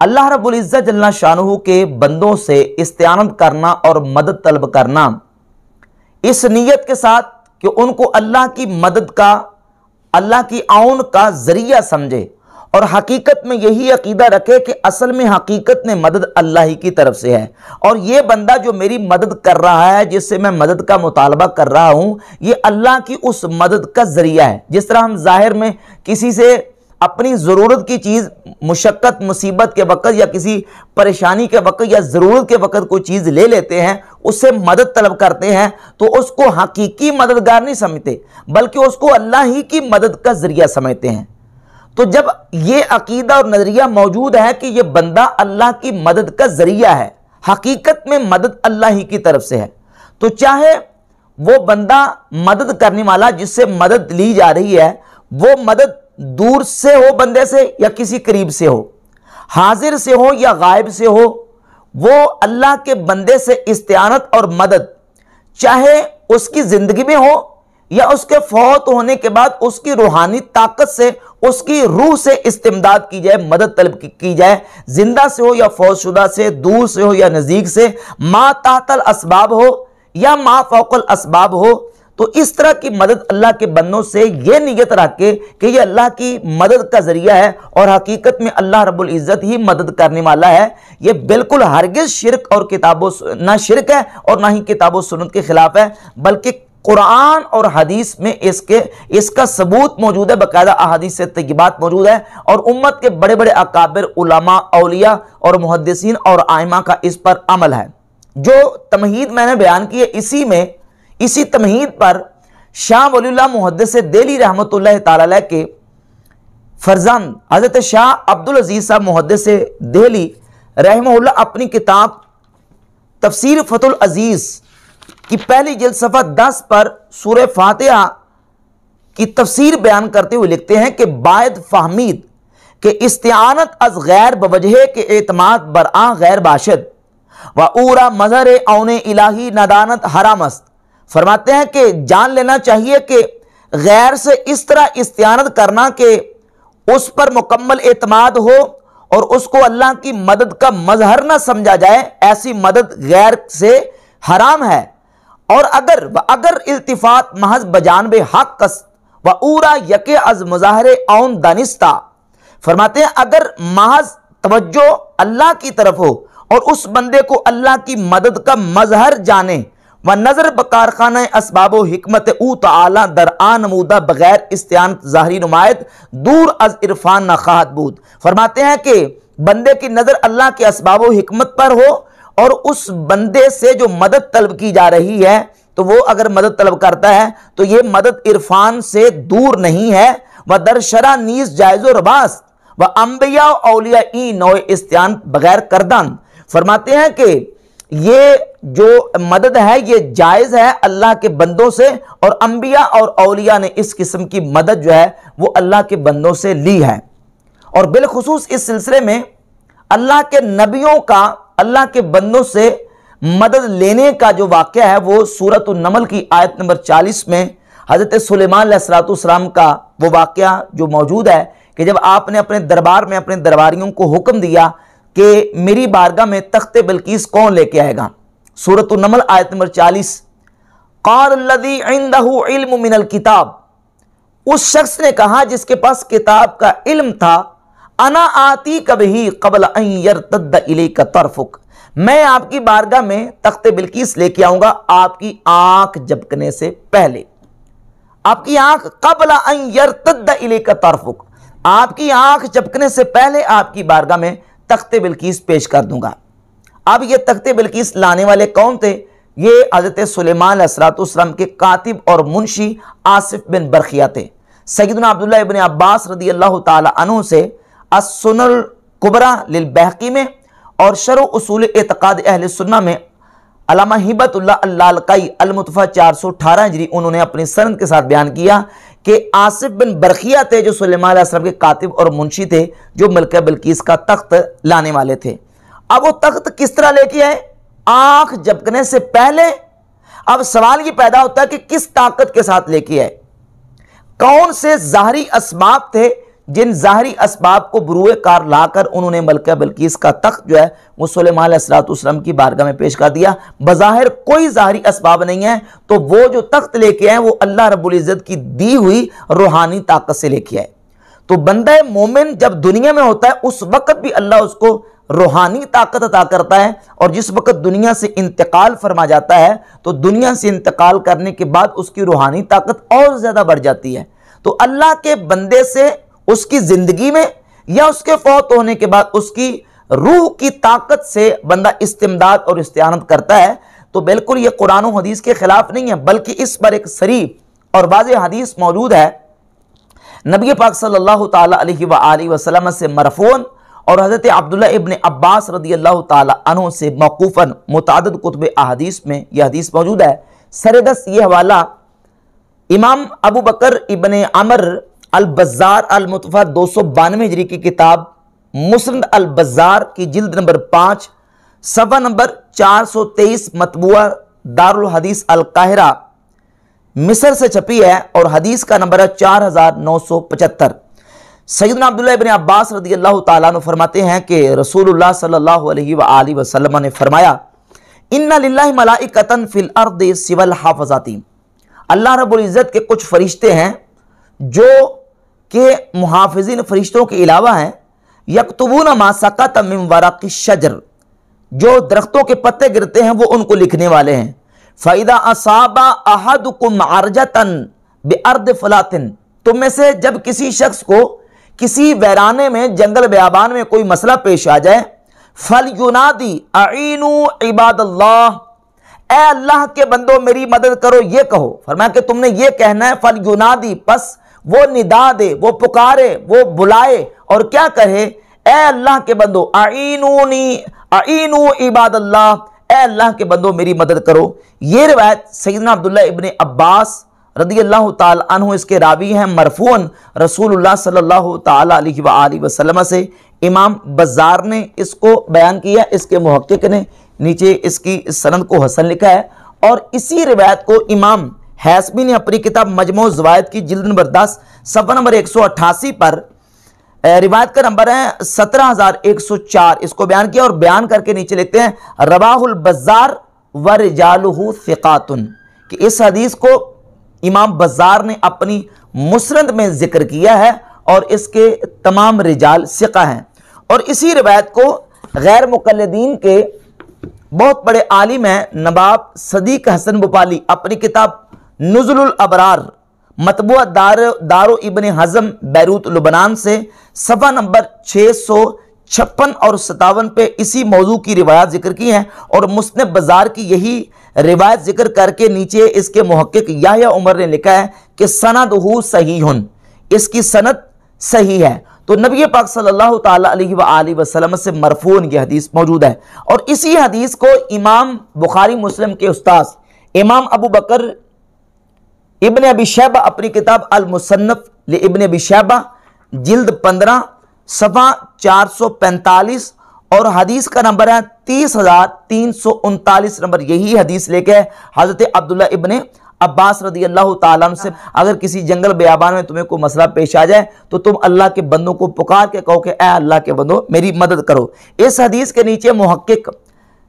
अल्लाह रब्बुल इज़्ज़त जल्ला शानुहु के बंदों से इस्तिआनत करना और मदद तलब करना इस नीयत के साथ कि उनको अल्लाह की मदद का, अल्लाह की आउन का जरिया समझे और हकीकत में यही अकीदा रखे कि असल में हकीकत में मदद अल्लाह ही की तरफ से है और ये बंदा जो मेरी मदद कर रहा है, जिससे मैं मदद का मुतालबा कर रहा हूँ, ये अल्लाह की उस मदद का जरिया है। जिस तरह हम जाहिर में किसी से अपनी ज़रूरत की चीज़ मुशक्क़त मुसीबत के वक़्त या किसी परेशानी के वक़्त या ज़रूरत के वक़्त कोई चीज़ ले लेते हैं, उससे मदद तलब करते हैं, तो उसको हकीकी मददगार नहीं समझते बल्कि उसको अल्लाह ही की मदद का ज़रिया समझते हैं। तो जब ये अकीदा और नज़रिया मौजूद है कि ये बंदा अल्लाह की मदद का ज़रिया है, हकीकत में मदद अल्लाह ही की तरफ से है, तो चाहे वो बंदा मदद करने वाला जिससे मदद ली जा रही है वो मदद दूर से हो बंदे से या किसी करीब से हो, हाजिर से हो या गायब से हो, वो अल्लाह के बंदे से इस्तिआनत और मदद चाहे उसकी ज़िंदगी में हो या उसके फौत होने के बाद उसकी रूहानी ताकत से, उसकी रूह से इस्तिमदाद की जाए, मदद तलब की जाए, जिंदा से हो या फौतशुदा से, दूर से हो या नज़दीक से, मा ताहतल असबाब हो या मा फौकल असबाब हो, तो इस तरह की मदद अल्लाह के बंदों से ये नियत रख के कि ये अल्लाह की मदद का जरिया है और हकीकत में अल्लाह रब्बुल इज़्ज़त ही मदद करने वाला है, ये बिल्कुल हरगिज़ शिरक और ना शिरक है और ना ही किताब व सुन्नत के खिलाफ है, बल्कि कुरान और हदीस में इसका सबूत मौजूद है, बाकायदा अहादीस से तय्यबात मौजूद है और उम्मत के बड़े बड़े अकाबिर उलमा औलिया और मुहद्दिसीन और आइमा का इस पर अमल है। जो तमहीद मैंने बयान की है, इसी तमहीद पर शाह वलीउल्लाह मुहद्दिस देहली रहमतुल्लाह ताला अलैह के फरजंद हज़रत शाह अब्दुल अजीज साहब मुहद्दिस देहली रहमहुल्लाह अपनी किताब तफसीर फतुल अजीज की पहली जिल्द सफ़ा 10 पर सूरह फातिहा की तफसीर बयान करते हुए लिखते हैं कि बायद फहमीद के इस्तिआनत अज गैर बवजह के एतमाद बरआ गैर बाशद व ऊरा मजहर औने इलाही नदानत हरामस्त। फरमाते हैं कि जान लेना चाहिए कि गैर से इस तरह इस्तिआनत करना कि उस पर मुकम्मल एतमाद हो और उसको अल्लाह की मदद का मजहर ना समझा जाए, ऐसी मदद गैर से हराम है। और अगर इल्तिफात महज बजानबे हक कस व ऊरा यके अज मुजाहरे औन दानिस्ता, फरमाते हैं अगर महज तवज्जो अल्लाह की तरफ हो और उस बंदे को अल्लाह की मदद का मजहर जाने व नजर बकारखाना असबाबो हिकमत ऊ ताला दरआ नमूदा बगैर इस्तिआनत ज़ाहरी नुमायत दूर अज इरफान न खाहत बूद। फरमाते हैं कि बंदे की नजर अल्लाह के असबाबो हिकमत पर हो और उस बंदे से जो मदद तलब की जा रही है, तो वो अगर मदद तलब करता है तो ये मदद इरफान से दूर नहीं है। व दरशरा नीज जायज़ो रबास व अम्बिया औलिया ई नौ इस्तिआनत बगैर करदान। फरमाते हैं कि ये जो मदद है ये जायज़ है अल्लाह के बंदों से और अंबिया और औलिया ने इस किस्म की मदद जो है वो अल्लाह के बंदों से ली है। और बिलखुसूस इस सिलसिले में अल्लाह के नबियों का अल्लाह के बंदों से मदद लेने का जो वाक़या है वो सूरत नमल की आयत नंबर 40 में हज़रत सुलेमान अलैहिस्सलाम का वो वाक़या जो मौजूद है कि जब आपने अपने दरबार में अपने दरबारियों को हुक्म दिया कि मेरी बारगाह में तख्ते बिल्कीस कौन लेके आएगा, सूरत नमल आयत नंबर 40, क़ाल लज़ी इंदहु इल्म मिनल किताब, उस शख्स ने कहा जिसके पास किताब का इल्म था, अना आती कभी क़ब्ल अन यरतद्द इलैका तरफुक, मैं आपकी बारगाह में तख्ते बिल्कीस लेके आऊंगा आपकी आंख झपकने से पहले। आपकी आंख क़ब्ल अन यरतद्द इलैका तरफुक, आपकी आंख झपकने से पहले आपकी बारगाह में तख्ते बिल्कीस पेश कर दूंगा। अब ये तख्ते बिल्कीस लाने वाले कौन थे? ये हज़रत सुलेमान अलैहिस्सलाम के कातिब और मुंशी आसिफ बिन बरखिया थे। सय्यदना अब्दुल्लाह इब्न अब्बास रज़ियल्लाहु ताला अन्हु से अस-सुनन कुबरा लिल बैहक़ी में और शरह उसूल एतक़ाद अहले सुन्नह में अल्लामा हिबतुल्लाह अल्लालकाई अल-मुतफ़ा 418 हिजरी उन्होंने अपनी सनद के साथ बयान किया कि आसिफ बिन बरखिया थे जो सुलेमान अलैहिस्सलाम के कातिब और मुंशी थे जो मलका बिल्कीस का तख्त लाने वाले थे। अब वो तख्त किस तरह लेके आए? आंख झपकने से पहले। अब सवाल ये पैदा होता है कि किस ताकत के साथ लेके आए, कौन से ज़ाहरी असबाब थे जिन ज़ाहरी असबाब को बुरुए कार लाकर उन्होंने मलका बिल्किस का तख्त जो है वो सुलेमान अलैहिस्सलाम की बारगाह में पेश कर दिया। बज़ाहिर कोई ज़ाहरी असबाब नहीं है, तो वो जो तख्त लेके आए वो अल्लाह रब्बुल इज़्ज़त की दी हुई रूहानी ताकत से लेके आए। तो बंदा मोमिन जब दुनिया में होता है उस वक्त भी अल्लाह उसको रूहानी ताकत अता करता है, और जिस वक्त दुनिया से इंतकाल फरमा जाता है तो दुनिया से इंतकाल करने के बाद उसकी रूहानी ताकत और ज़्यादा बढ़ जाती है। तो अल्लाह के बंदे से उसकी ज़िंदगी में या उसके फौत होने के बाद उसकी रूह की ताकत से बंदा इस्तिमदाद और इस्तिआनत करता है, तो बिल्कुल ये कुरान और हदीस के खिलाफ नहीं है, बल्कि इस पर एक सरीह और वाज़ेह हदीस मौजूद है नबी पाक सल्लल्लाहु ताला अलैहि वसल्लम से मरफून और हज़रत अब्दुल्लाह इब्न अब्बास रदियल्लाहु ताला अन्हु से मौकूफ़न मुतादिद कुतुब अहादीस में यह हदीस मौजूद है। सरदस ये हवाला इमाम अबू बकर इब्न अमर अल बज़्ज़ार अल मुतफ़ा 292 हिजरी की किताब मुस्नद अल बज़्ज़ार की जिल्द नंबर 5 सफ़ा नंबर 423 मतबूआ दारुल हदीस अल काहिरा मिस्र से छपी है और हदीस का नंबर है 4975। सैयदना अब्दुल्लाह इब्न अब्बास रदियल्लाहु ताला अन्हु फरमाते हैं कि रसूलुल्लाह सल्लल्लाहु अलैहि वसल्लम ने फरमाया, इन्ना लिल्लाहि मलाइकतन फिल अर्दि सिवल हाफ़ज़ाती, अल्लाह रब्बुल इज़्ज़त के कुछ फरिश्ते हैं जो के मुहाफ़िज़ीन फरिश्तों के अलावा हैं, यक्तुबूना मा सकत मिन वरक़ि शजर, जो दरख्तों के पत्ते गिरते हैं वो उनको लिखने वाले हैं। फ़इदा असाबा अहदुकुम अर्जतन बिअर्द फलातिन, तुम में से जब किसी शख्स को किसी वैराने में जंगल बयाबान में कोई मसला पेश आ जाए, फल युनादी अईनु इबादल्लाह, ए अल्लाह के बंदो मेरी मदद करो, ये कहो। फरमाया कि तुमने ये कहना है फल युनादी, बस वो निदा दे, वो पुकारे, वो बुलाए और क्या कहे, ए अल्लाह के बंदो अईनु इबादल्लाह, ए अल्लाह के बंदो मेरी मदद करो। ये रिवायत सैयदना अब्दुल्लाह इब्न अब्बास रदियल्लाहु ताला अन्हु इसके रावी हैं मरफूअन रसूलुल्लाह सल्लल्लाहु ताला अलैहि वसल्लम से। इमाम बज़्ज़ार ने इसको बयान किया, इसके मुहक्किक ने नीचे इसकी सनद को हसन लिखा है, और इसी रिवायत को इमाम हैसमी ने अपनी किताब मजमू ज़वाइद की जिल्द नंबर 10 सफ़ा नंबर 188 पर रिवायत का नंबर है 17104, इसको बयान किया और बयान करके नीचे लिखते हैं रवाहुल बज़्ज़ार व रिजालुहु सिक़ातुन, कि इस हदीस को इमाम बज़्ज़ार ने अपनी मुस्नद में जिक्र किया है और इसके तमाम रिजाल सिक़ा हैं। और इसी रिवायत को गैर मुक़ल्लिदीन के बहुत बड़े आलिम हैं नवाब सदीक हसन भोपाली अपनी किताब नुज़ुलुल अबरार मतबूआ दारो इब्न हज़म बैरूत लुबनान से सफ़ा नंबर 656 और 57 पे इसी मौजू की रिवायत जिक्र की हैं, और मुस्नद बज़्ज़ार की यही रिवायत जिक्र करके नीचे इसके मुहक्किक याह्या उमर ने लिखा है कि सनदहु सहीहुन, इसकी सनद सही है। तो नबी पाक सल्लल्लाहु ताला अलैहि वसल्लम से मरफून की हदीस मौजूद है, और इसी हदीस को इमाम बुखारी मुस्लिम के उस्ताद इमाम अबू बकर इब्न अबी शैबा अपनी किताब अल मुसन्नफ ले इब्न अबी शैबा जिल्द 15 सफ़ा 445 और हदीस का नंबर है 30,339 नंबर, यही हदीस लेके हज़रत अब्दुल्लाह इब्न अब्बास रदियल्लाहु ताला अन्हु से, अगर किसी जंगल बयाबान में तुम्हें कोई मसला पेश आ जाए तो तुम अल्लाह के बंदों को पुकार के कहो कि ए अल्लाह के बंदो मेरी मदद करो। इस हदीस के नीचे मुहक्किक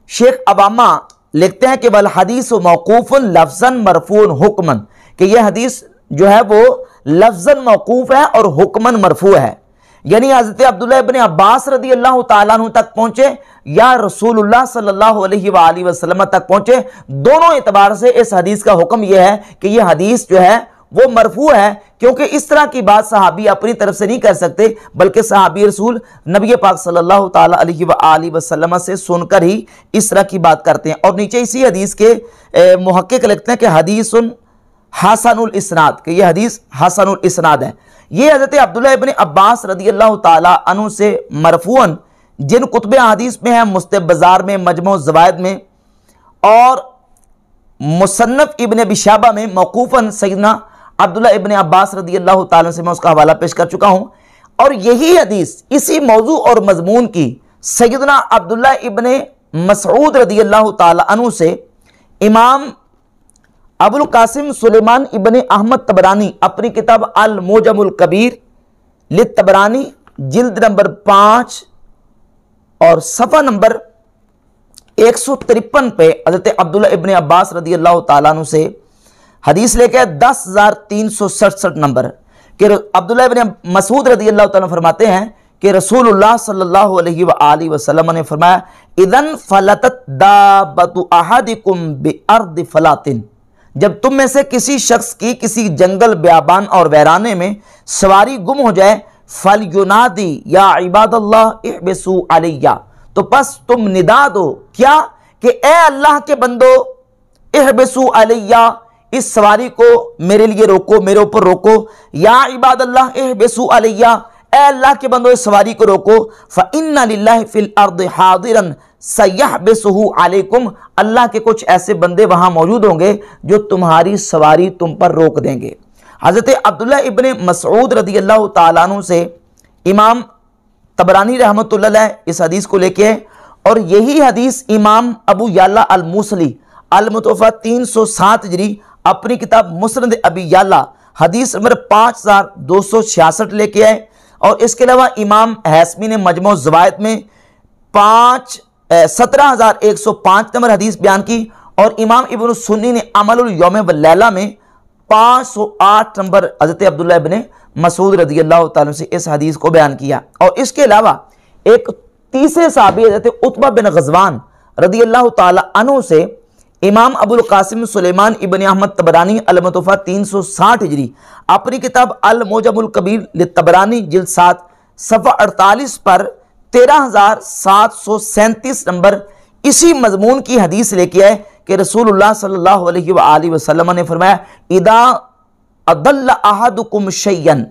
शेख अबामा लिखते हैं कि वल हदीस मौकूफ़ुन लफ्ज़न मरफून हुक्मन, कि यह हदीस जो है वो लफ्ज़न मौकूफ़ है और हुक्मन मरफू है, यानी हज़रत अब्दुल्लाह इब्न अब्बास रदियल्लाहु ताला अन्हु तक पहुंचे या रसूलुल्लाह सल्लल्लाहु अलैहि वसल्लम तक पहुंचे, दोनों एतबार से इस हदीस का हुक्म यह है कि यह हदीस जो है वो मरफू है, क्योंकि इस तरह की बात सहाबी अपनी तरफ से नहीं कर सकते, बल्कि सहाबी रसूल नबी पाक सल्लल्लाहु ताला अलैहि वसल्लम से सुनकर ही इस तरह की बात करते हैं। और नीचे इसी हदीस के मुहक्किक लिखते हैं कि हदीसुन हसनुल इस्नाद, कि यह हदीस हसनुल इस्नाद है। ये हज़रत अब्दुल्लाह इब्न अब्बास रदियल्लाहु ताला अन्हु से मरफूअन जिन कुतुब हदीस में है मुस्नद बज़्ज़ार में, मजमू ज़वाइद में और मुसन्नफ इब्न अबी शैबा में मौकूफ़न सैयदना अब्दुल्लाह इब्न अब्बास रदियल्लाहु ताला से मैं उसका हवाला पेश कर चुका हूँ। और यही हदीस इसी मौजू और मजमून की सैयदना अब्दुल्लाह इब्न मसऊद रदियल्लाहु ताला अन्हु से इमाम अबुल कासिम सुलेमान इब्न अहमद तबरानी अपनी किताब अल मोजमुल कबीर लित तबरानी जिल्द नंबर 5 और सफ़ा नंबर 153 पे हज़रत अब्दुल्ला इब्न अब्बास रदी अल्लाह ताला अन्हु से हदीस लेके आए 10,367 नंबर कि अब्दुल्ला इब्न मसूद रदी अल्लाह ताला फरमाते हैं कि रसूलुल्लाह सल्लल्लाहु अलैहि वसल्लम ने फरमाया, इदन फलतत दाबतु अहदिकुम बिअर्द फलातिन, जब तुम में से किसी शख्स की किसी जंगल ब्याबान और वैराने में सवारी गुम हो जाए, फल युनादी या इबादल्लाह इहबिसु अलैया, तो बस तुम निदा दो क्या कि ए अल्लाह के बंदो, इहबिसु अलैया, इस सवारी को मेरे लिए रोको, मेरे ऊपर रोको, या इबादल्लाह इहबिसु अलैया, ए अल्लाह के बंदो इस सवारी को रोको, फ़इन्ना लिल्लाहि फिल अर्द हादिरन सयहबिसुहु अलैकुम, अल्लाह के कुछ ऐसे बंदे वहां मौजूद होंगे जो तुम्हारी सवारी तुम पर रोक देंगे। हज़रत अब्दुल्ला इब्न मसऊद रदी अल्लाह ताला अन्हु से इमाम तबरानी रहमतुल्लाह अलैह इस हदीस को लेके है, और यही हदीस इमाम अबू याला अल मूसली अल मुतवफ़ा 307 हिजरी अपनी किताब मुस्नद अबी याला हदीस नंबर 5266 लेके आए। और इसके अलावा इमाम हैसमी ने मजमू ज़वायद में 17,105 नंबर हदीस बयान की, और इमाम इब्न सुन्नी ने अमलुल यौम व लैला में 508 नंबर हज़रत अब्दुल्ला इब्न मसूद रज़ी अल्लाह ताला से इस हदीस को बयान किया। और इसके अलावा एक तीसरे सहाबी हज़रत उतबा बिन ग़ज़वान रज़ी अल्लाह ताला अन्हु से इमाम अबुल कासिम सुलेमान इब्न अहमद तबरानी अल मुतवफ़ा 360 हिजरी अपनी किताब अल मोजमुल कबीर लितबरानी जिल्द 7 सफ़ा 48 पर 13,737 नंबर इसी मजमून की हदीस लेके आए कि रसूलुल्लाह सल्लल्लाहु अलैहि वसल्लम ने फरमाया, इदा अदल्ला अहदुकुम शैयन,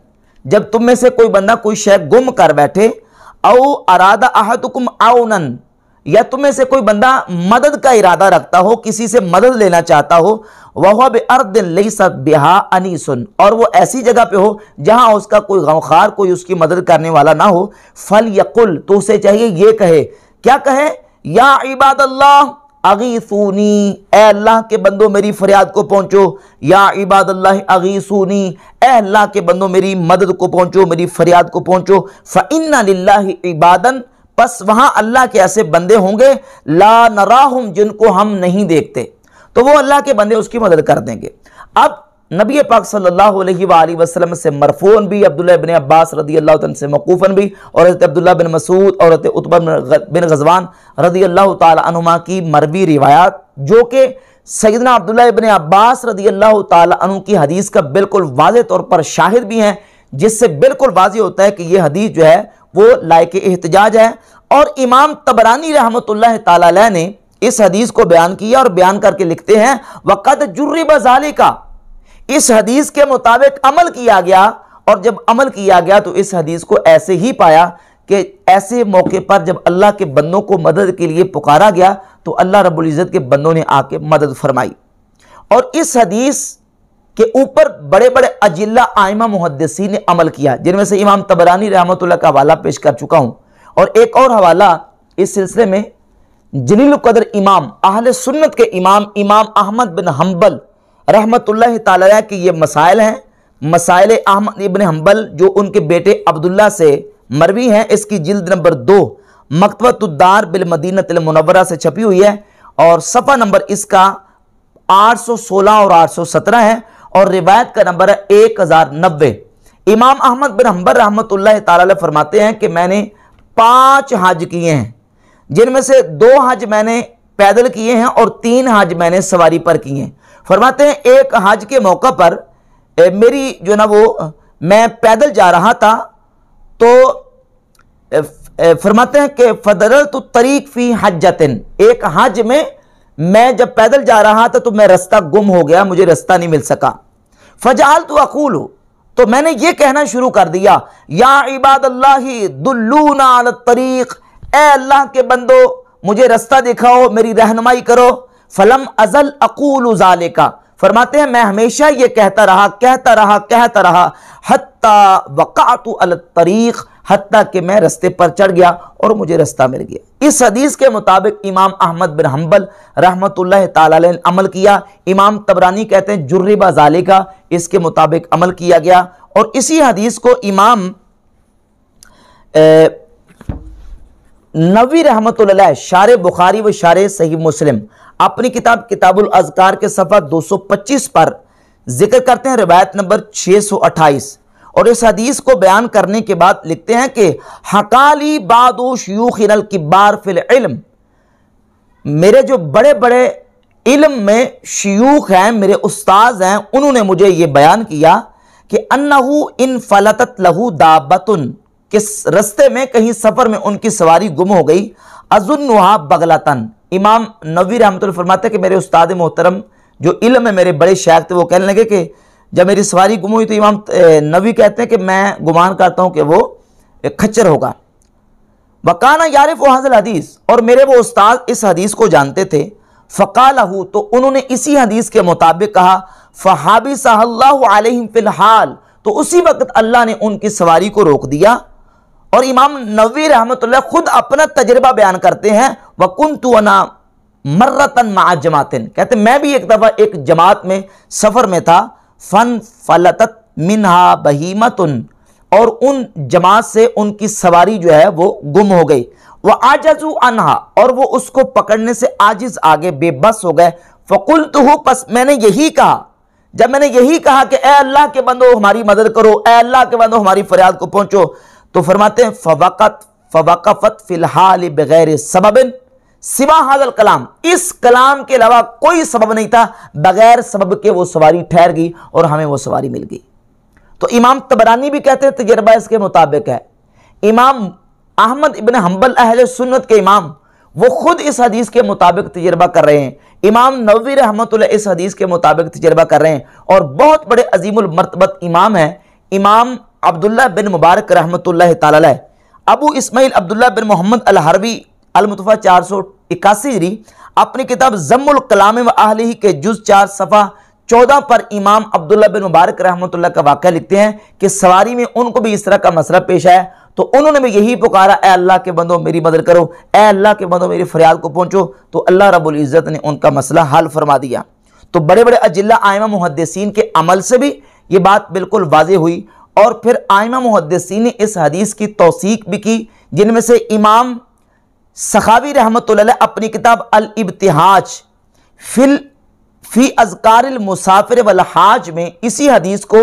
जब तुम में से कोई बंदा कोई शय गुम कर बैठे, औ अरादा अहदुकुम औनन, या तुम में से कोई बंदा मदद का इरादा रखता हो, किसी से मदद लेना चाहता हो, वह बिअर्दिन लैसा बिहा अनीसुन, और वो ऐसी जगह पे हो जहां उसका कोई गमखार, कोई उसकी मदद करने वाला ना हो, फल यकुल, तो उसे चाहिए ये कहे, क्या कहे, या इबादल्लाह अगीसूनी, ए अल्लाह के बंदो मेरी फरियाद को पहुंचो, या इबादल्लाह अगीसूनी, ए अल्लाह के बंदो मेरी मदद को पहुंचो, मेरी फरियाद को पहुंचो, फ़इन्ना लिल्लाहि इबादन, बस वहां अल्लाह के ऐसे बंदे होंगे, ला नराहुम, जिनको हम नहीं देखते, तो वो अल्लाह के बंदे उसकी मदद कर देंगे। अब नबी पाक सल्लल्लाहु अलैहि वसल्लम से मरफून भी, अब्दुल्ला इब्न अब्बास रदी अल्लाह तआला से मौकूफन भी, और हज़रत अब्दुल्ला बिन मसूद और हज़रत उतबा बिन ग़ज़वान रदी अल्लाह तआला अन्हुमा की मरवी रिवायात, जो कि सैयदना अब्दुल्ला इब्न अब्बास रदी अल्लाह तआला अन्हु की हदीस का बिल्कुल वाज़ेह तौर पर शाहिद भी हैं, जिससे बिल्कुल वाज़ेह होता है कि यह हदीस जो है वो लायक एहतजाज है। और इमाम तबरानी रहमतुल्लाह तआला अलैह ने इस हदीस को बयान किया और बयान करके लिखते हैं, वक़द जुर्रिबा ज़ालिका, इस हदीस के मुताबिक अमल किया गया, और जब अमल किया गया तो इस हदीस को ऐसे ही पाया कि ऐसे मौके पर जब अल्लाह के बंदों को मदद के लिए पुकारा गया तो अल्लाह रब्बुल इज़्ज़त के बंदों ने आके मदद फरमाई। और इस हदीस के ऊपर बड़े बड़े अजिल्ला आइमा मुहद्दिसीन ने अमल किया, जिनमें से इमाम तबरानी रहमतुल्लाह का हवाला पेश कर चुका हूं, और एक और हवाला इस सिलसिले में जलील कदर इमाम अहले सुन्नत के इमाम अहमद बिन हम्बल रहमतुल्लाह ताला अलैह के ये मसाइल हैं, मसाइल अहमद इब्न हम्बल, जो उनके बेटे अब्दुल्ला से मरवी हैं। इसकी जिल्द नंबर 2 मकतबतुद्दार बिल मदीनतुल मुनव्वरा से छपी हुई है, और सफ़ा नंबर इसका 816 और 817 है, और रिवायत का नंबर है 1090। इमाम अहमद बिन हम्बल रहमतुल्लाह ताला अलैह फरमाते हैं कि मैंने 5 हज किए हैं, जिनमें से 2 हज मैंने पैदल किए हैं और 3 हज मैंने सवारी पर किए हैं। फरमाते हैं एक हज के मौका पर मेरी जो ना वो मैं पैदल जा रहा था, तो फरमाते हैं कि फदरतु तरीक फी हज्जतिन, एक हज में मैं जब पैदल जा रहा था तो मैं रास्ता गुम हो गया, मुझे रास्ता नहीं मिल सका। फजअलतु अक़ूलु, तो मैंने ये कहना शुरू कर दिया, या इबादल्लाहि दुल्लूना अला तरीक, ए अल्लाह के बंदो मुझे रास्ता दिखाओ, मेरी रहनुमाई करो। फलम अजल अक़ूलु ज़ालिका, फरमाते हैं मैं हमेशा ये कहता रहा हत्ता वक़अतु अला तरीक़, हत्ता कि मैं रास्ते पर चढ़ गया और मुझे रास्ता मिल गया। इस हदीस के मुताबिक इमाम अहमद बिन हम्बल रहमतुल्लाह ताला अलैह ने अमल किया। इमाम तबरानी कहते हैं जुर्रिबा ज़ालिका, इसके मुताबिक अमल किया गया। और इसी हदीस को इमाम नवी रहमतुल्लाह शारे बुखारी व शारे सही मुस्लिम अपनी किताब किताबुल अज़कार के सफ़ा 225 पर जिक्र करते हैं, रिवायत नंबर 628। और इस हदीस को बयान करने के बाद लिखते हैं कि हकाली बादो शयूखिनल किबार फिल इल्म, मेरे जो बड़े बड़े इल्म में शयूख हैं, मेरे उस्ताद हैं, उन्होंने मुझे ये बयान किया कि अन्नहु इन फलतत लहू दाबतुन, किस रस्ते में कहीं सफर में उनकी सवारी गुम हो गई, अजुन्नुहा बगलतन। इमाम नवी रहमतुल्लाह फरमाते कि मेरे उस्ताद मोहतरम जो इल्म में मेरे बड़े शायख थे, वो कहने लगे कि जब मेरी सवारी गुम हुई तो इमाम नवी कहते हैं कि मैं गुमान करता हूं कि वो खच्चर होगा। वकाना यारिफ हाज़िल हदीस, और मेरे वो उस्ताद इस हदीस को जानते थे। फ़क़ालहु, तो उन्होंने इसी हदीस के मुताबिक कहा, फ़हाबिसहल्लाहु अलैहिम फ़िलहाल, तो उसी वक्त अल्लाह ने उनकी सवारी को रोक दिया। और इमाम नवी रहमतुल्लाह खुद अपना तजर्बा बयान करते हैं, वकुन्तु अना मर्रतन मा जमातिन, कहते मैं भी एक दफ़ा एक जमात में सफ़र में था, फ़न फलतत मिनहा बहीमतुन, और उन जमात से उनकी सवारी जो है वो गुम हो गई। वह आजजू अनहा, और वो उसको पकड़ने से आजिज आगे बेबस हो गए। फ़कुल्तुहु, पस मैंने यही कहा, जब मैंने यही कहा कि ए अल्लाह के बंदो हमारी मदद करो, ए अल्लाह के बंदो हमारी फरियाद को पहुंचो, तो फरमाते हैं फ़वक़फ़त फ़िलहाल बग़ैर सबबिन सिवा हाज़ल कलाम, इस कलाम के अलावा कोई सबब नहीं था, बगैर सबब के वो सवारी ठहर गई और हमें वो सवारी मिल गई। तो इमाम तबरानी भी कहते हैं तजर्बा इसके मुताबिक है। इमाम अहमद इब्न हम्बल अहले सुन्नत के इमाम, वो खुद इस हदीस के मुताबिक तजर्बा कर रहे हैं। इमाम नववी रहमतुल्लाह इस हदीस के मुताबिक तजर्बा कर रहे हैं। और बहुत बड़े अजीमुल मर्तबत इमाम हैं इमाम अब्दुल्लाह बिन मुबारक रहमतुल्लाह ताला अलैह, अबू इस्माइल अब्दुल्लाह बिन मोहम्मद अल हरवी अल-मुतफ़ा 481 हिजरी अपनी किताब ज़म्मुल कलाम व अहलिही के जुज़ 4 सफ़ा 14 पर इमाम अब्दुल्लाह बिन मुबारक रहमतुल्लाह का वाक़या लिखते हैं कि सवारी में उनको भी इस तरह का मसला पेश आया, तो उन्होंने भी यही पुकारा, ए अल्लाह के बंदो मेरी मदद करो, ए अल्लाह के बंदो मेरी फरियाद को पहुँचो, तो अल्लाह रब्बुल इज़्ज़त ने उनका मसला हल फरमा दिया। तो बड़े बड़े अजिल्ला आइमा मुहद्दिसीन के अमल से भी ये बात बिल्कुल वाज़ेह हुई। और फिर आइमा मुहद्दिसीन ने इस हदीस की तौसीक भी की, जिनमें से इमाम सखावी रहमतुल्लाह अलैह अपनी किताब अल इब्तिहाज फी अज़कारिल मुसाफिर वल हाज में इसी हदीस को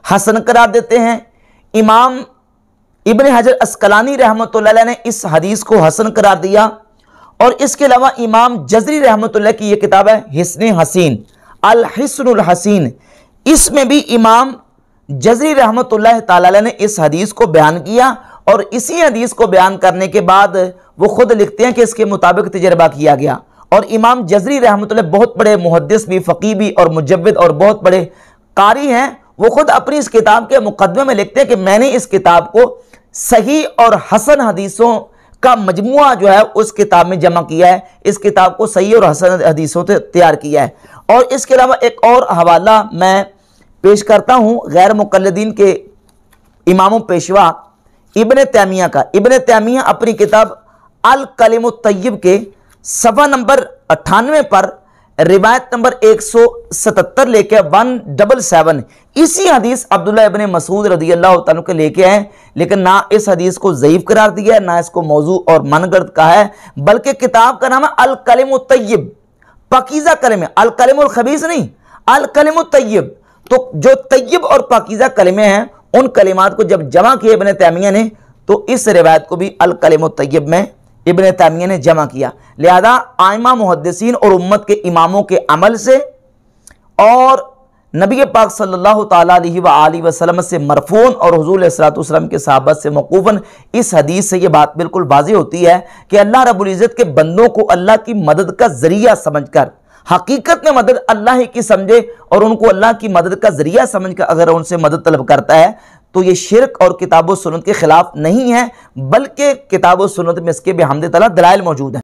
हसन करार देते हैं। इमाम इब्न हजर अस्कलानी रहमतुल्लाह अलैह ने इस हदीस को हसन करार दिया। और इसके अलावा इमाम जज़री रहमतुल्लाह की ये किताब है हिस्न हसीन, अल हिस्नुल हसीन, इसमें भी इमाम जज़री रहमतुल्लाह ताला अलैह ने इस हदीस को बयान किया। और इसी हदीस को बयान करने के बाद वो खुद लिखते हैं कि इसके मुताबिक तजर्बा किया गया। और इमाम जज़री रहमतुल्लाह बहुत बड़े मुहद्दिस भी, फ़क़ीह भी और मुजव्विद और बहुत बड़े कारी हैं। वो खुद अपनी इस किताब के मुक़द्दमे में लिखते हैं कि मैंने इस किताब को सही और हसन हदीसों का मजमुआ जो है उस किताब में जमा किया है, इस किताब को सही और हसन हदीसों से तैयार किया है। और इसके अलावा एक और हवाला मैं पेश करता हूँ गैर मुक़ल्लिदीन के इमाम पेशवा इब्न तैमिया का। इब्न तैमिया अपनी किताब अल कलिमुत तय्यब के सफ़ा नंबर 98 पर रिवायत नंबर 177 लेके 177 इसी हदीस अब्दुल्लाह इब्न मसूद रज़ियल्लाहु तआला के लेके आए, लेकिन ना इस हदीस को ज़ईफ़ करार दिया है, ना इसको मौजू और मनगढ़ंत कहा है, बल्कि किताब का नाम है अल कलिमुत तय्यब, पाकीज़ा कलमे, अल कलिमुल खबीस नहीं, अल कलिमुत तय्यब। तो जो तय्यब और पाकीज़ा कलमे हैं उन कलिमात को जब जमा किया इब्न तैमिया ने, तो इस रिवायत को भी अल कलिमुत तय्यब में इब्न तैमिया ने जमा किया। लिहाजा आइमा मुहद्दिसीन और उम्मत के इमामों के अमल से और नबी पाक सल्लल्लाहु ताला अलैहि वसल्लम से मरफून और हुज़ूर अलैहिस्सलातु वस्सलाम के सहाबा से मौक़ूफ़न इस हदीस से ये बात बिल्कुल वाज़ेह होती है कि अल्लाह रब्बुल इज़्ज़त के बंदों को अल्लाह की मदद का ज़रिया समझकर, हकीकत में मदद अल्लाह ही की समझे और उनको अल्लाह की मदद का ज़रिया समझकर अगर उनसे मदद तलब करता है तो ये शिरक और किताब व सुन्नत के खिलाफ नहीं है, बल्कि किताब व सुन्नत में इसके भी हमद तआला दलाइल मौजूद हैं।